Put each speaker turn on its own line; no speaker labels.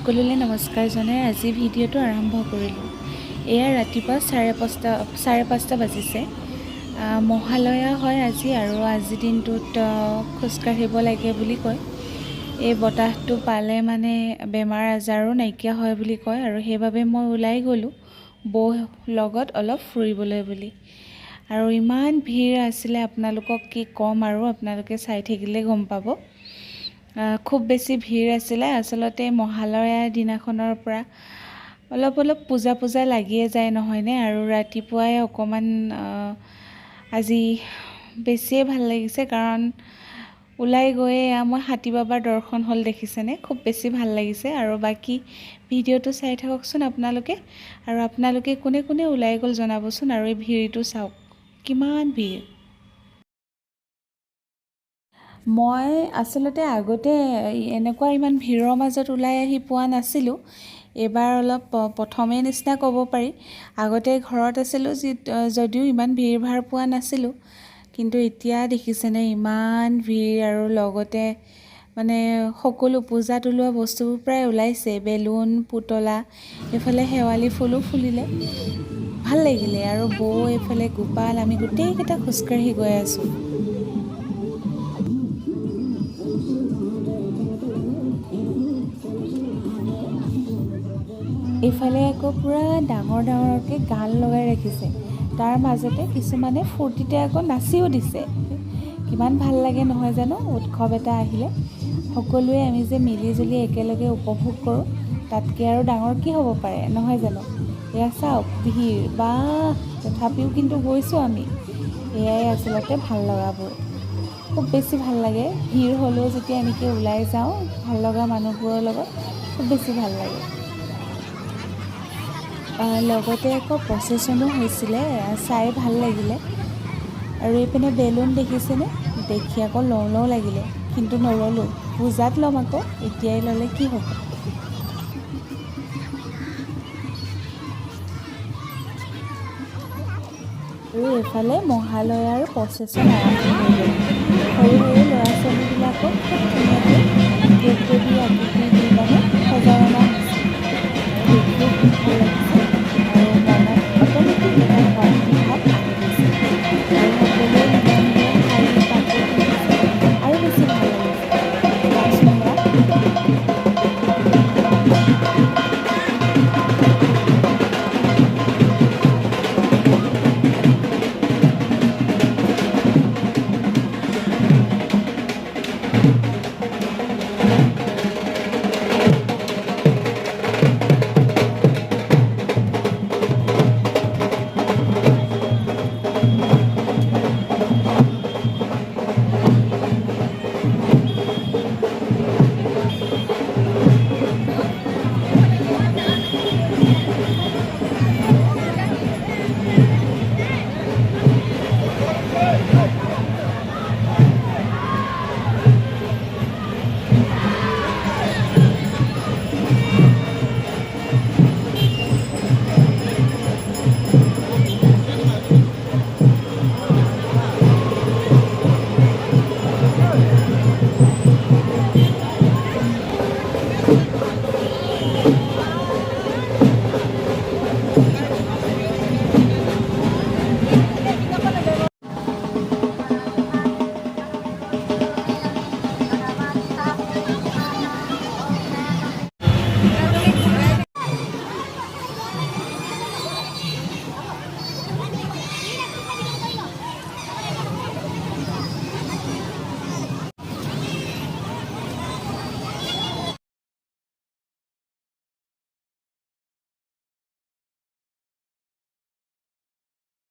সকলোলৈ নমস্কাৰ জনাই আজি ভিডিঅ'টো আৰম্ভ কৰিলোঁ। এয়া ৰাতিপুৱা 5:30 বাজিছে। মহালয়া হয় আজি আৰু আজিৰ দিনটোত খোজকাঢ়িব লাগে বুলি কয়। এই বতাহটো পালে মানে বেমাৰ আজাৰো নাইকিয়া হয় বুলি কয় আৰু সেইবাবে মই ওলাই গ'লোঁ বৌ লগত অলপ ফুৰিবলৈ বুলি। আৰু ইমান ভিৰ আছিলে, আপোনালোকক কি ক'ম আৰু আপোনালোকে চাই থাকিলে গম পাব। খুব বেছি ভিৰ আছিলে। আচলতে মহালয়াৰ দিনাখনৰ পৰা অলপ পূজা লাগিয়ে যায় নহয়নে, আৰু ৰাতিপুৱাই অকণমান আজি বেছিয়ে ভাল লাগিছে, কাৰণ ওলাই গৈয়ে মই হাতী বাবাৰ দৰ্শন হ'ল, দেখিছেনে? খুব বেছি ভাল লাগিছে। আৰু বাকী ভিডিঅ'টো চাই থাককচোন আপোনালোকে, আৰু আপোনালোকে কোনে কোনে ওলাই গ'ল জনাবচোন। আৰু এই ভিৰটো চাওক, কিমান ভিৰ। মই আচলতে আগতে এনেকুৱা ইমান ভিৰৰ মাজত ওলাই আহি পোৱা নাছিলোঁ। এইবাৰ অলপ প্ৰথমেই নিচিনা ক'ব পাৰি। আগতে ঘৰত আছিলোঁ যদিও ইমান ভিৰ ভাৰ পোৱা নাছিলোঁ, কিন্তু এতিয়া দেখিছেনে ইমান ভিৰ। আৰু লগতে মানে সকলো পূজাত ওলোৱা বস্তুবোৰ প্ৰায় ওলাইছে, বেলুন, পুতলা, এইফালে শেৱালি ফুলো ফুলিলে, ভাল লাগিলে। আৰু বৌ এইফালে গোপাল, আমি গোটেইকেইটা খোজকাঢ়ি গৈ আছোঁ। এইফালে আকৌ পূৰা ডাঙৰকৈ গান লগাই ৰাখিছে, তাৰ মাজতে কিছুমানে ফূৰ্তিতে আকৌ নাচিও দিছে। কিমান ভাল লাগে নহয় জানো উৎসৱ এটা আহিলে। সকলোৱে আমি যে মিলিজুলি একেলগে উপভোগ কৰোঁ, তাতকৈ আৰু ডাঙৰ কি হ'ব পাৰে নহয় জানো। এয়া চাওক ভিৰ, বা তথাপিও কিন্তু গৈছোঁ আমি। এয়াই আচলতে ভাল লগাবোৰ, খুব বেছি ভাল লাগে। ভিৰ হ'লেও যেতিয়া এনেকৈ ওলাই যাওঁ ভাল লগা মানুহবোৰৰ লগত, খুব বেছি ভাল লাগে। লগতে আকৌ প্ৰচেশ্যনো হৈছিলে, চাই ভাল লাগিলে। আৰু এইপিনে বেলুন দেখিছেনে? দেখি আকৌ লওঁ লাগিলে, কিন্তু নল'লোঁ। পূজাত ল'ম আকৌ, এতিয়াই ল'লে কি হ'ব। আৰু এইফালে মহালয়াৰ প্ৰচেশ্যন আৰম্ভ হৈ গ'ল। সৰু ল'ৰা ছোৱালীবিলাকক খুব ধুনীয়াকৈ দেৱ দেৱীৰ আকৃতি দি মানে সজাই অনা হৈছে। দেখিও খুব ভাল লাগিছে, আৰু মনত অট'মেটিক এটা ভক্তি ভাৱ আহি গৈছে। আৰু সকলোৱে নিজৰ শাৰী কাপোৰ পিন্ধিছে, আৰু বেছি ভাল লাগিছে। চাওকচোন এয়া।